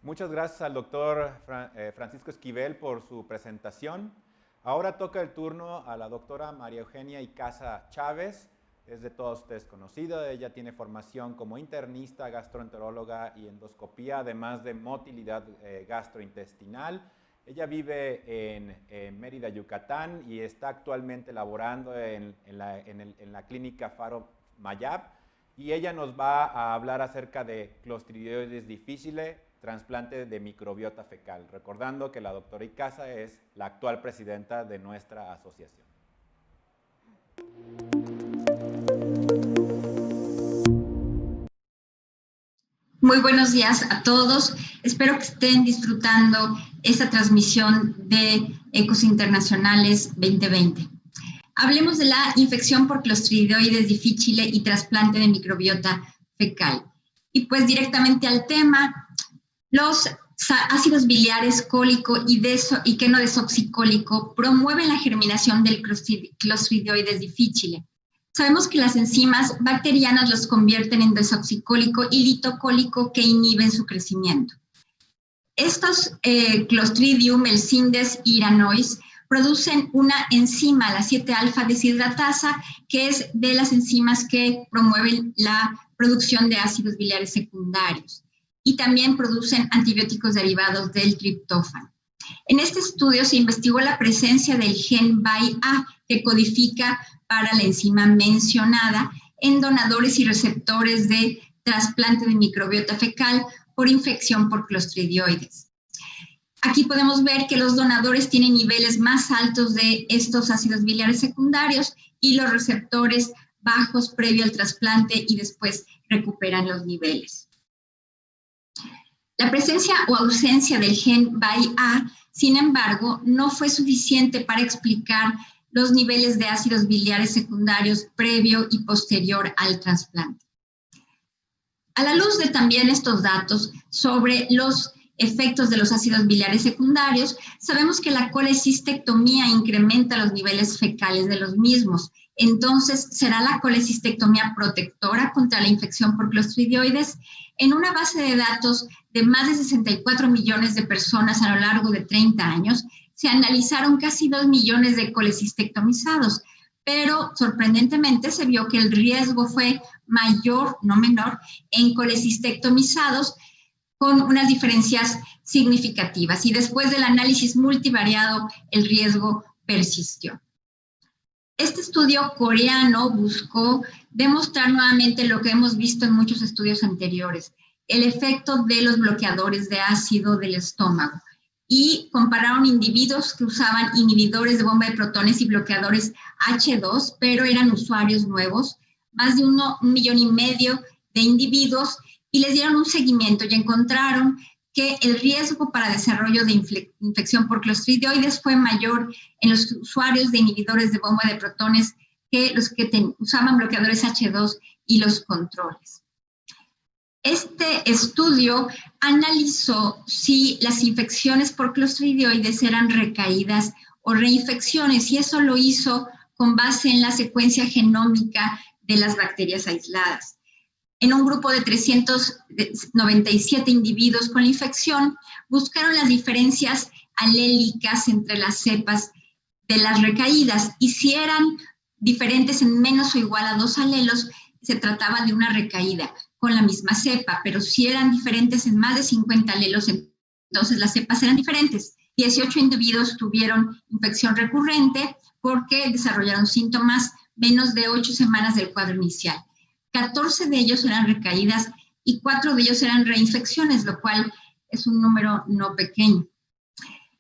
Muchas gracias al doctor Francisco Esquivel por su presentación. Ahora toca el turno a la doctora María Eugenia Icaza Chávez. Es de todos ustedes conocida. Ella tiene formación como internista, gastroenteróloga y endoscopía, además de motilidad gastrointestinal. Ella vive en Mérida, Yucatán, y está actualmente laborando en la clínica Faro Mayab. Y ella nos va a hablar acerca de Clostridioides difficile, trasplante de microbiota fecal, recordando que la doctora Icaza es la actual presidenta de nuestra asociación. Muy buenos días a todos. Espero que estén disfrutando esta transmisión de Ecos Internacionales 2020. Hablemos de la infección por Clostridioides difficile y trasplante de microbiota fecal. Y pues directamente al tema, los ácidos biliares cólico y quenodesoxicólico promueven la germinación del Clostridioides difficile. Sabemos que las enzimas bacterianas los convierten en desoxicólico y litocólico que inhiben su crecimiento. Estos Clostridium, el Syndes y Iranoides, producen una enzima, la 7-alfa deshidratasa, que es de las enzimas que promueven la producción de ácidos biliares secundarios. Y también producen antibióticos derivados del triptófano. En este estudio se investigó la presencia del gen BAI-A, que codifica para la enzima mencionada en donadores y receptores de trasplante de microbiota fecal por infección por clostridioides. Aquí podemos ver que los donadores tienen niveles más altos de estos ácidos biliares secundarios y los receptores bajos previo al trasplante y después recuperan los niveles. La presencia o ausencia del gen BAI-A, sin embargo, no fue suficiente para explicar los niveles de ácidos biliares secundarios previo y posterior al trasplante. A la luz de también estos datos sobre los efectos de los ácidos biliares secundarios, sabemos que la colecistectomía incrementa los niveles fecales de los mismos. Entonces, ¿será la colecistectomía protectora contra la infección por clostridioides? En una base de datos de más de 64 millones de personas a lo largo de 30 años, se analizaron casi 2 millones de colecistectomizados, pero sorprendentemente se vio que el riesgo fue mayor, no menor, en colecistectomizados con unas diferencias significativas. Y después del análisis multivariado, el riesgo persistió. Este estudio coreano buscó demostrar nuevamente lo que hemos visto en muchos estudios anteriores, el efecto de los bloqueadores de ácido del estómago. Y compararon individuos que usaban inhibidores de bomba de protones y bloqueadores H2, pero eran usuarios nuevos, más de 1,5 millones de individuos, y les dieron un seguimiento y encontraron que el riesgo para desarrollo de infección por clostridioides fue mayor en los usuarios de inhibidores de bomba de protones que los que usaban bloqueadores H2 y los controles. Este estudio analizó si las infecciones por clostridioides eran recaídas o reinfecciones, y eso lo hizo con base en la secuencia genómica de las bacterias aisladas. En un grupo de 397 individuos con la infección, buscaron las diferencias alélicas entre las cepas de las recaídas, y si eran diferentes en menos o igual a 2 alelos, se trataba de una recaída con la misma cepa, pero si eran diferentes en más de 50 alelos, entonces las cepas eran diferentes. 18 individuos tuvieron infección recurrente porque desarrollaron síntomas menos de 8 semanas del cuadro inicial. 14 de ellos eran recaídas y 4 de ellos eran reinfecciones, lo cual es un número no pequeño.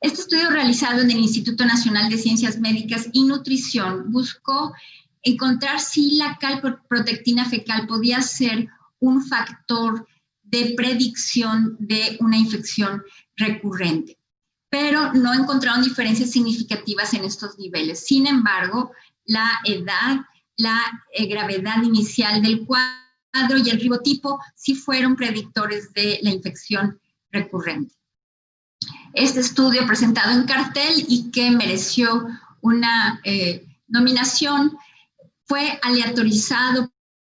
Este estudio realizado en el Instituto Nacional de Ciencias Médicas y Nutrición buscó encontrar si la calprotectina fecal podía ser un factor de predicción de una infección recurrente, pero no encontraron diferencias significativas en estos niveles. Sin embargo, la edad, la gravedad inicial del cuadro y el ribotipo sí fueron predictores de la infección recurrente. Este estudio presentado en cartel y que mereció una nominación fue aleatorizado,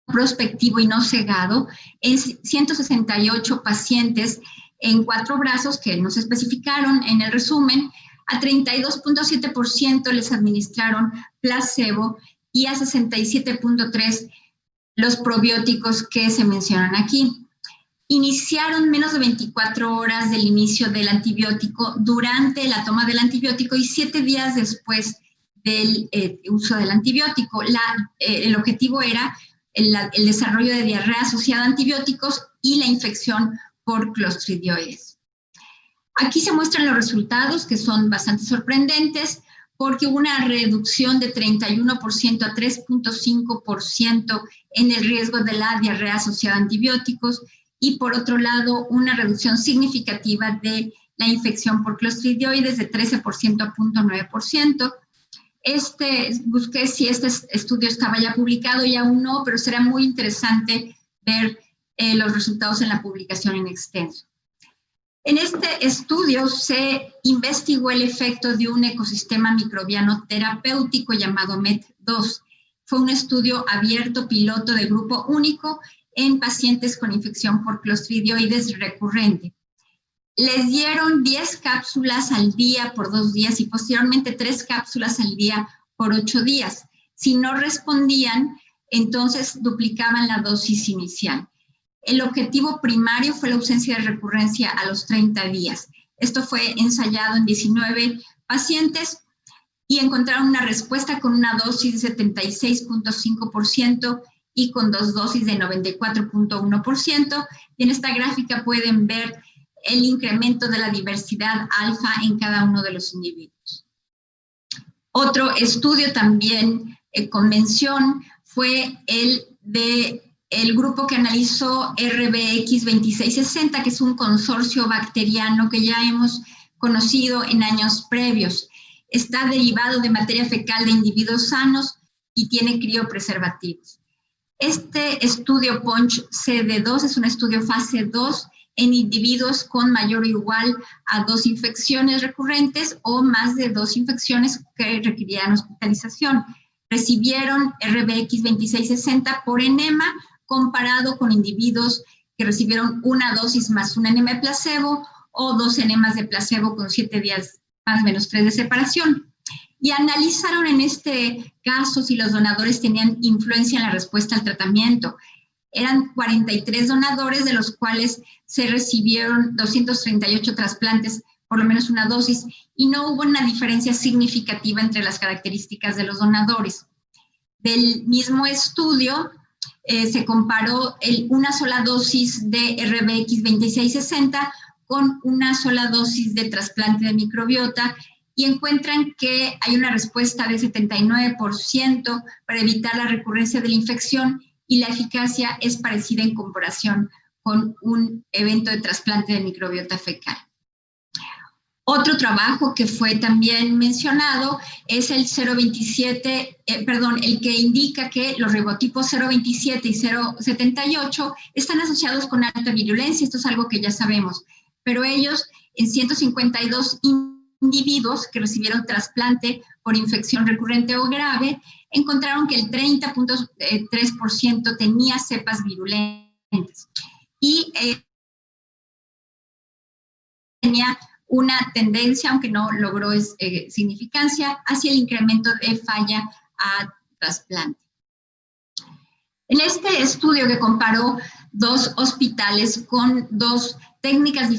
prospectivo y no cegado en 168 pacientes en 4 brazos que no se especificaron en el resumen. A 32.7% les administraron placebo y a 67.3% los probióticos que se mencionan aquí. Iniciaron menos de 24 horas del inicio del antibiótico durante la toma del antibiótico y 7 días después del uso del antibiótico. El objetivo era el desarrollo de diarrea asociada a antibióticos y la infección por Clostridioides. Aquí se muestran los resultados, que son bastante sorprendentes, porque hubo una reducción de 31% a 3.5% en el riesgo de la diarrea asociada a antibióticos, y por otro lado, una reducción significativa de la infección por Clostridioides de 13% a 0.9%. Busqué si este estudio estaba ya publicado y aún no, pero será muy interesante ver los resultados en la publicación en extenso. En este estudio se investigó el efecto de un ecosistema microbiano terapéutico llamado MET2. Fue un estudio abierto, piloto de grupo único en pacientes con infección por Clostridioides recurrente. Les dieron 10 cápsulas al día por 2 días y posteriormente 3 cápsulas al día por 8 días. Si no respondían, entonces duplicaban la dosis inicial. El objetivo primario fue la ausencia de recurrencia a los 30 días. Esto fue ensayado en 19 pacientes y encontraron una respuesta con una dosis de 76.5% y con 2 dosis de 94.1%. Y en esta gráfica pueden ver el incremento de la diversidad alfa en cada uno de los individuos. Otro estudio también con mención fue el grupo que analizó RBX2660, que es un consorcio bacteriano que ya hemos conocido en años previos. Está derivado de materia fecal de individuos sanos y tiene criopreservativos. Este estudio PUNCH-CD2 es un estudio fase 2 en individuos con mayor o igual a 2 infecciones recurrentes o más de 2 infecciones que requerían hospitalización. Recibieron RBX2660 por enema comparado con individuos que recibieron una dosis más un enema de placebo o 2 enemas de placebo con 7 días más o menos 3 de separación. Y analizaron en este caso si los donadores tenían influencia en la respuesta al tratamiento. Eran 43 donadores, de los cuales se recibieron 238 trasplantes, por lo menos una dosis, y no hubo una diferencia significativa entre las características de los donadores. Del mismo estudio se comparó una sola dosis de RBX2660 con una sola dosis de trasplante de microbiota y encuentran que hay una respuesta de 79% para evitar la recurrencia de la infección y la eficacia es parecida en comparación con un evento de trasplante de microbiota fecal. Otro trabajo que fue también mencionado es el el que indica que los ribotipos 027 y 078 están asociados con alta virulencia. Esto es algo que ya sabemos, pero ellos en 152 individuos que recibieron trasplante por infección recurrente o grave, encontraron que el 30.3% tenía cepas virulentes y tenía una tendencia, aunque no logró significancia, hacia el incremento de falla a trasplante. En este estudio que comparó 2 hospitales con 2 técnicas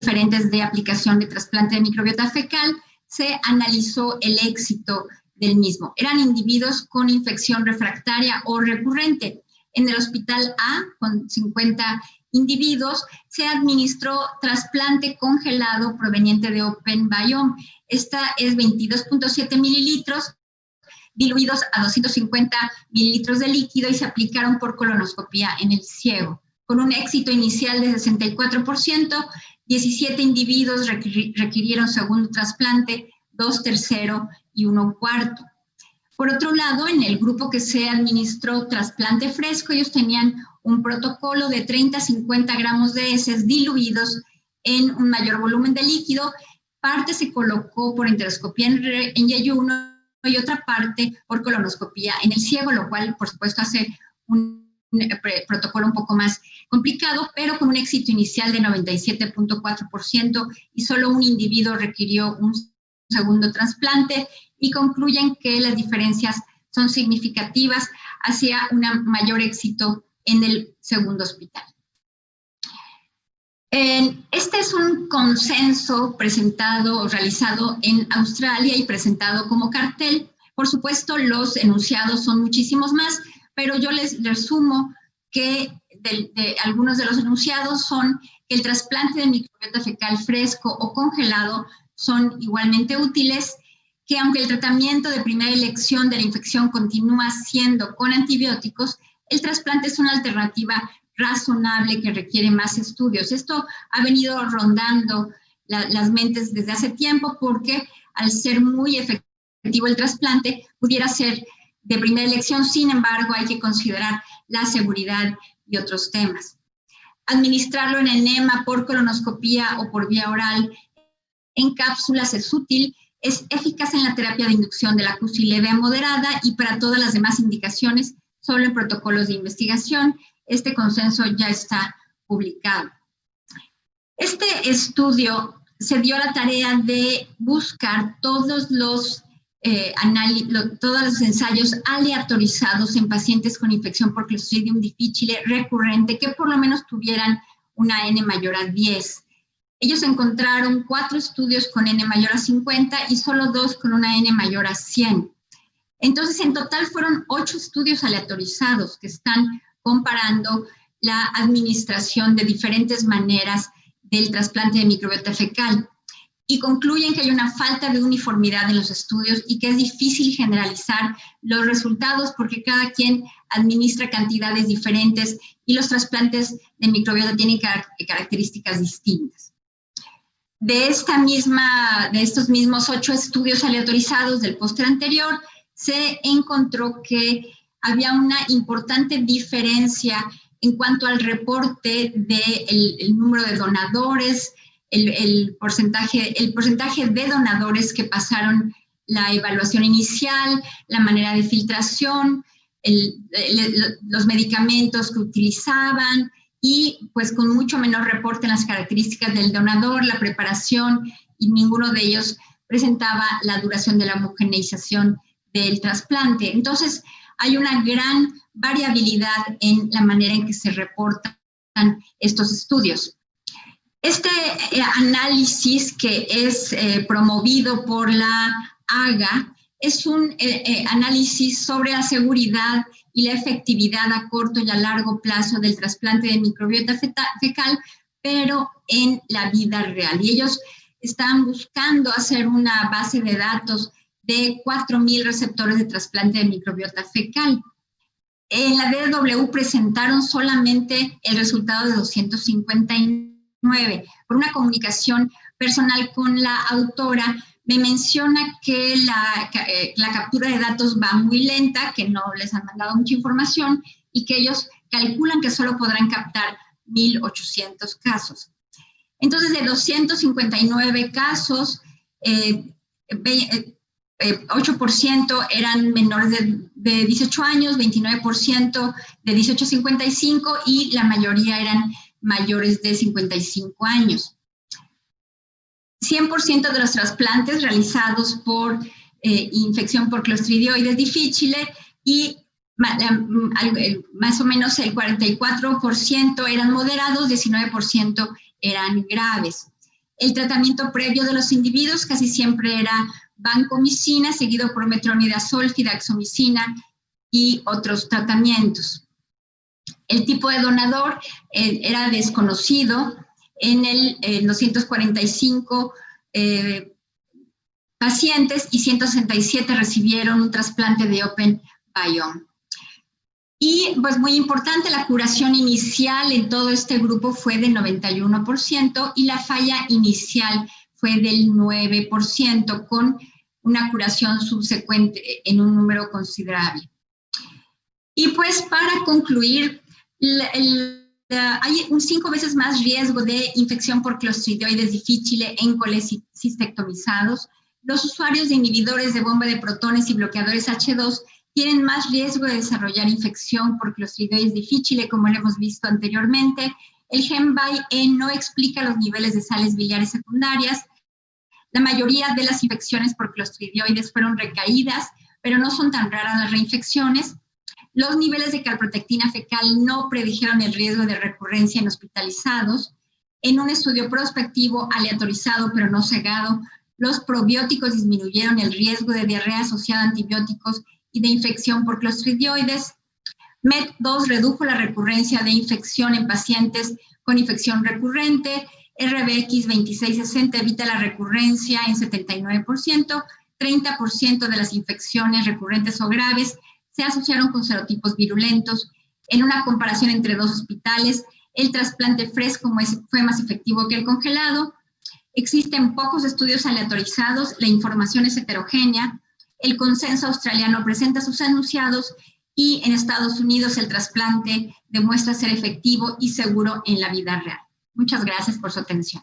diferentes de aplicación de trasplante de microbiota fecal, se analizó el éxito del mismo. Eran individuos con infección refractaria o recurrente. En el hospital A, con 50 individuos, se administró trasplante congelado proveniente de Open Biome. Esta es 22.7 mililitros diluidos a 250 mililitros de líquido y se aplicaron por colonoscopía en el ciego. Con un éxito inicial de 64%, 17 individuos requirieron segundo trasplante, 2 tercero y 1 cuarto. Por otro lado, en el grupo que se administró trasplante fresco, ellos tenían un protocolo de 30 a 50 gramos de heces diluidos en un mayor volumen de líquido. Parte se colocó por enteroscopía en yeyuno y otra parte por colonoscopía en el ciego, lo cual, por supuesto, hace un protocolo un poco más complicado, pero con un éxito inicial de 97.4% y solo un individuo requirió un segundo trasplante, y concluyen que las diferencias son significativas hacia un mayor éxito en el segundo hospital. Este es un consenso presentado o realizado en Australia y presentado como cartel. Por supuesto, los enunciados son muchísimos más, pero yo les resumo que algunos de los enunciados son que el trasplante de microbiota fecal fresco o congelado son igualmente útiles, que aunque el tratamiento de primera elección de la infección continúa siendo con antibióticos, el trasplante es una alternativa razonable que requiere más estudios. Esto ha venido rondando las mentes desde hace tiempo porque al ser muy efectivo el trasplante pudiera ser de primera elección, sin embargo hay que considerar la seguridad y otros temas. Administrarlo en enema por colonoscopía o por vía oral en cápsulas es útil, es eficaz en la terapia de inducción de la CUSI leve a moderada y para todas las demás indicaciones solo en protocolos de investigación. Este consenso ya está publicado. Este estudio se dio la tarea de buscar todos los ensayos aleatorizados en pacientes con infección por Clostridium difficile recurrente que por lo menos tuvieran una N mayor a 10. Ellos encontraron 4 estudios con N mayor a 50 y solo 2 con una N mayor a 100. Entonces, en total fueron 8 estudios aleatorizados que están comparando la administración de diferentes maneras del trasplante de microbiota fecal y concluyen que hay una falta de uniformidad en los estudios y que es difícil generalizar los resultados porque cada quien administra cantidades diferentes y los trasplantes de microbiota tienen características distintas. De estos mismos 8 estudios aleatorizados del póster anterior, se encontró que había una importante diferencia en cuanto al reporte del número de donadores, el porcentaje de donadores que pasaron la evaluación inicial, la manera de filtración, los medicamentos que utilizaban y pues con mucho menor reporte en las características del donador, la preparación, y ninguno de ellos presentaba la duración de la homogeneización del trasplante. Entonces, hay una gran variabilidad en la manera en que se reportan estos estudios. Este análisis que es promovido por la AGA es un análisis sobre la seguridad y la efectividad a corto y a largo plazo del trasplante de microbiota fecal, pero en la vida real. Y ellos están buscando hacer una base de datos de 4,000 receptores de trasplante de microbiota fecal. En la DDW presentaron solamente el resultado de 259. Por una comunicación personal con la autora, me menciona que la captura de datos va muy lenta, que no les han mandado mucha información y que ellos calculan que solo podrán captar 1,800 casos. Entonces, de 259 casos, 8% eran menores de 18 años, 29% de 18 a 55 y la mayoría eran mayores de 55 años. 100% de los trasplantes realizados por infección por Clostridioides difficile y más o menos el 44% eran moderados, 19% eran graves. El tratamiento previo de los individuos casi siempre era vancomicina, seguido por metronidazol, fidaxomicina y otros tratamientos. El tipo de donador era desconocido. En 245 pacientes y 167 recibieron un trasplante de Open Biome. Y pues muy importante, la curación inicial en todo este grupo fue del 91% y la falla inicial fue del 9%, con una curación subsecuente en un número considerable. Y pues para concluir, hay un 5 veces más riesgo de infección por Clostridioides difficile en colecistectomizados. Los usuarios de inhibidores de bomba de protones y bloqueadores H2 tienen más riesgo de desarrollar infección por Clostridioides difficile, como lo hemos visto anteriormente. El gen BAI-E no explica los niveles de sales biliares secundarias. La mayoría de las infecciones por Clostridioides fueron recaídas, pero no son tan raras las reinfecciones. Los niveles de calprotectina fecal no predijeron el riesgo de recurrencia en hospitalizados. En un estudio prospectivo aleatorizado, pero no cegado, los probióticos disminuyeron el riesgo de diarrea asociada a antibióticos y de infección por Clostridioides. MET2 redujo la recurrencia de infección en pacientes con infección recurrente. RBX 2660 evita la recurrencia en 79%. 30% de las infecciones recurrentes o graves se asociaron con serotipos virulentos. En una comparación entre dos hospitales, el trasplante fresco fue más efectivo que el congelado. Existen pocos estudios aleatorizados, la información es heterogénea, el consenso australiano presenta sus enunciados y en Estados Unidos el trasplante demuestra ser efectivo y seguro en la vida real. Muchas gracias por su atención.